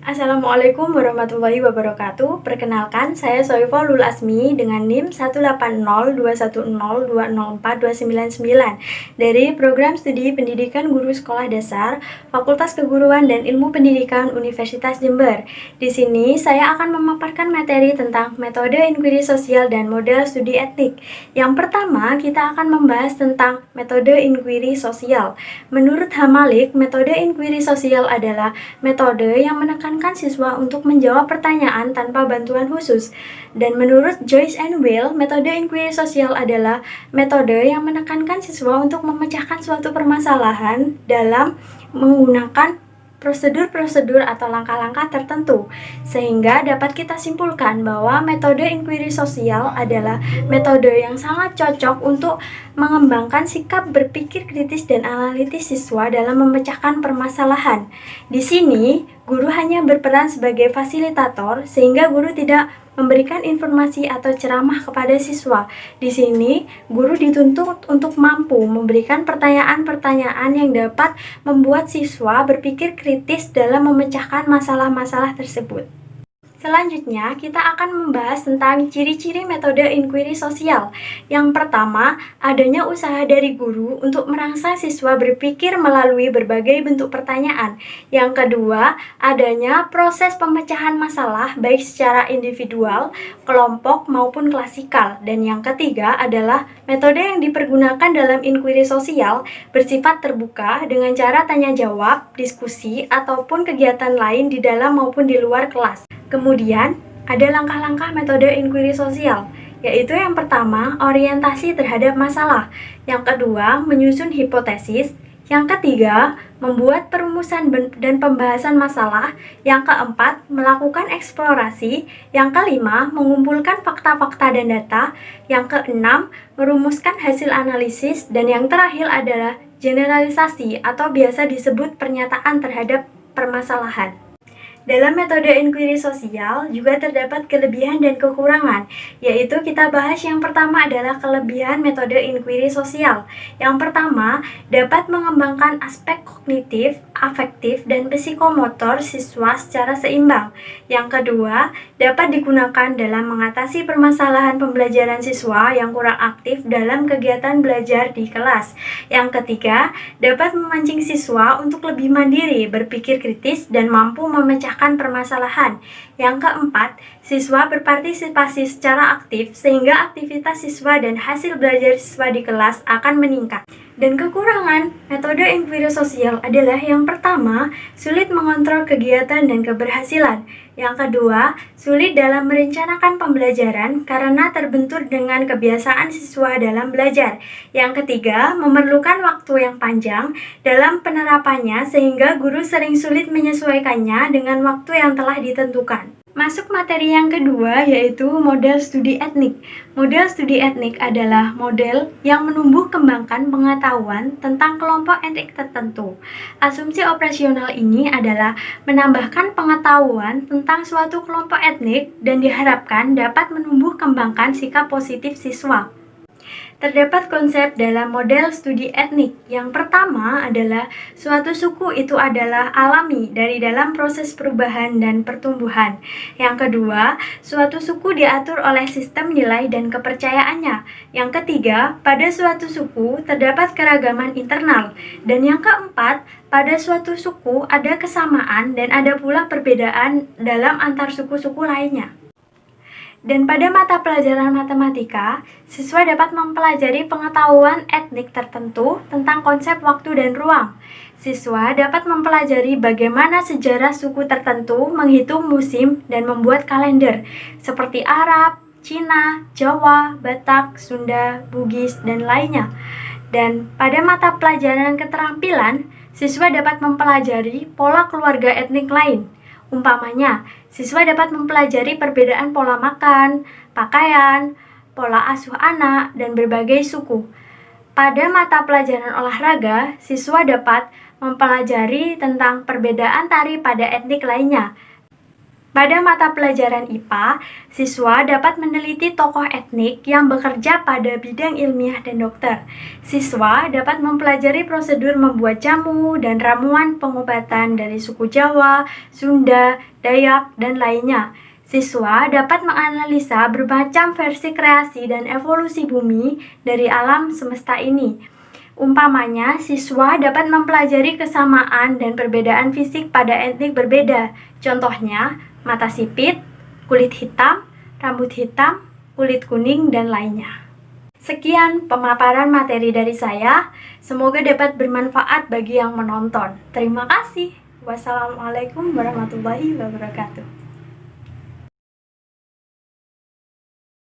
Assalamualaikum warahmatullahi wabarakatuh. Perkenalkan, saya Soiful Asmi dengan NIM 18021020429 dari Program Studi Pendidikan Guru Sekolah Dasar, Fakultas Keguruan dan Ilmu Pendidikan Universitas Jember. Di sini saya akan memaparkan materi tentang metode inquiry sosial dan model studi etnik. Yang pertama, kita akan membahas tentang metode inquiry sosial. Menurut Hamalik, metode inquiry sosial adalah metode yang menekankan siswa untuk menjawab pertanyaan tanpa bantuan khusus. Dan menurut Joyce and Will, metode inquiry sosial adalah metode yang menekankan siswa untuk memecahkan suatu permasalahan dalam menggunakan prosedur-prosedur atau langkah-langkah tertentu, sehingga dapat kita simpulkan bahwa metode inquiry sosial adalah metode yang sangat cocok untuk mengembangkan sikap berpikir kritis dan analitis siswa dalam memecahkan permasalahan. Di sini, guru hanya berperan sebagai fasilitator, sehingga guru tidak memberikan informasi atau ceramah kepada siswa. Di sini, guru dituntut untuk mampu memberikan pertanyaan-pertanyaan yang dapat membuat siswa berpikir kritis dalam memecahkan masalah-masalah tersebut. Selanjutnya, kita akan membahas tentang ciri-ciri metode inquiry sosial. Yang pertama, adanya usaha dari guru untuk merangsang siswa berpikir melalui berbagai bentuk pertanyaan. Yang kedua, adanya proses pemecahan masalah baik secara individual, kelompok, maupun klasikal. Dan yang ketiga adalah metode yang dipergunakan dalam inquiry sosial bersifat terbuka dengan cara tanya jawab, diskusi, ataupun kegiatan lain di dalam maupun di luar kelas. Kemudian, ada langkah-langkah metode inquiry sosial, yaitu yang pertama, orientasi terhadap masalah. Yang kedua, menyusun hipotesis. Yang ketiga, membuat perumusan dan pembahasan masalah. Yang keempat, melakukan eksplorasi. Yang kelima, mengumpulkan fakta-fakta dan data. Yang keenam, merumuskan hasil analisis. Dan yang terakhir adalah generalisasi atau biasa disebut pernyataan terhadap permasalahan. Dalam metode inquiry sosial juga terdapat kelebihan dan kekurangan, yaitu kita bahas yang pertama adalah kelebihan metode inquiry sosial. Yang pertama, dapat mengembangkan aspek kognitif, afektif, dan psikomotor siswa secara seimbang. Yang kedua, dapat digunakan dalam mengatasi permasalahan pembelajaran siswa yang kurang aktif dalam kegiatan belajar di kelas. Yang ketiga, dapat memancing siswa untuk lebih mandiri, berpikir kritis, dan mampu memecahkan permasalahan. Yang keempat, siswa berpartisipasi secara aktif sehingga aktivitas siswa dan hasil belajar siswa di kelas akan meningkat. Dan kekurangan metode inquiry sosial adalah yang pertama, sulit mengontrol kegiatan dan keberhasilan. Yang kedua, sulit dalam merencanakan pembelajaran karena terbentur dengan kebiasaan siswa dalam belajar. Yang ketiga, memerlukan waktu yang panjang dalam penerapannya sehingga guru sering sulit menyesuaikannya dengan waktu yang telah ditentukan. Masuk materi yang kedua, yaitu model studi etnik. Model studi etnik adalah model yang menumbuh kembangkan pengetahuan tentang kelompok etnik tertentu. Asumsi operasional ini adalah menambahkan pengetahuan tentang suatu kelompok etnik dan diharapkan dapat menumbuh kembangkan sikap positif siswa. Terdapat konsep dalam model studi etnik. Yang pertama adalah suatu suku itu adalah alami dari dalam proses perubahan dan pertumbuhan. Yang kedua, suatu suku diatur oleh sistem nilai dan kepercayaannya. Yang ketiga, pada suatu suku terdapat keragaman internal. Dan yang keempat, pada suatu suku ada kesamaan dan ada pula perbedaan dalam antar suku-suku lainnya. Dan pada mata pelajaran matematika, siswa dapat mempelajari pengetahuan etnik tertentu tentang konsep waktu dan ruang. Siswa dapat mempelajari bagaimana sejarah suku tertentu menghitung musim dan membuat kalender, seperti Arab, Cina, Jawa, Batak, Sunda, Bugis, dan lainnya. Dan pada mata pelajaran keterampilan, siswa dapat mempelajari pola keluarga etnik lain. Umpamanya, siswa dapat mempelajari perbedaan pola makan, pakaian, pola asuh anak, dan berbagai suku. Pada mata pelajaran olahraga, siswa dapat mempelajari tentang perbedaan tari pada etnik lainnya. Pada mata pelajaran IPA, siswa dapat meneliti tokoh etnik yang bekerja pada bidang ilmiah dan dokter. Siswa dapat mempelajari prosedur membuat jamu dan ramuan pengobatan dari suku Jawa, Sunda, Dayak, dan lainnya. Siswa dapat menganalisa bermacam versi kreasi dan evolusi bumi dari alam semesta ini. Umpamanya, siswa dapat mempelajari kesamaan dan perbedaan fisik pada etnik berbeda. Contohnya, mata sipit, kulit hitam, rambut hitam, kulit kuning, dan lainnya. Sekian pemaparan materi dari saya. Semoga dapat bermanfaat bagi yang menonton. Terima kasih. Wassalamualaikum warahmatullahi wabarakatuh.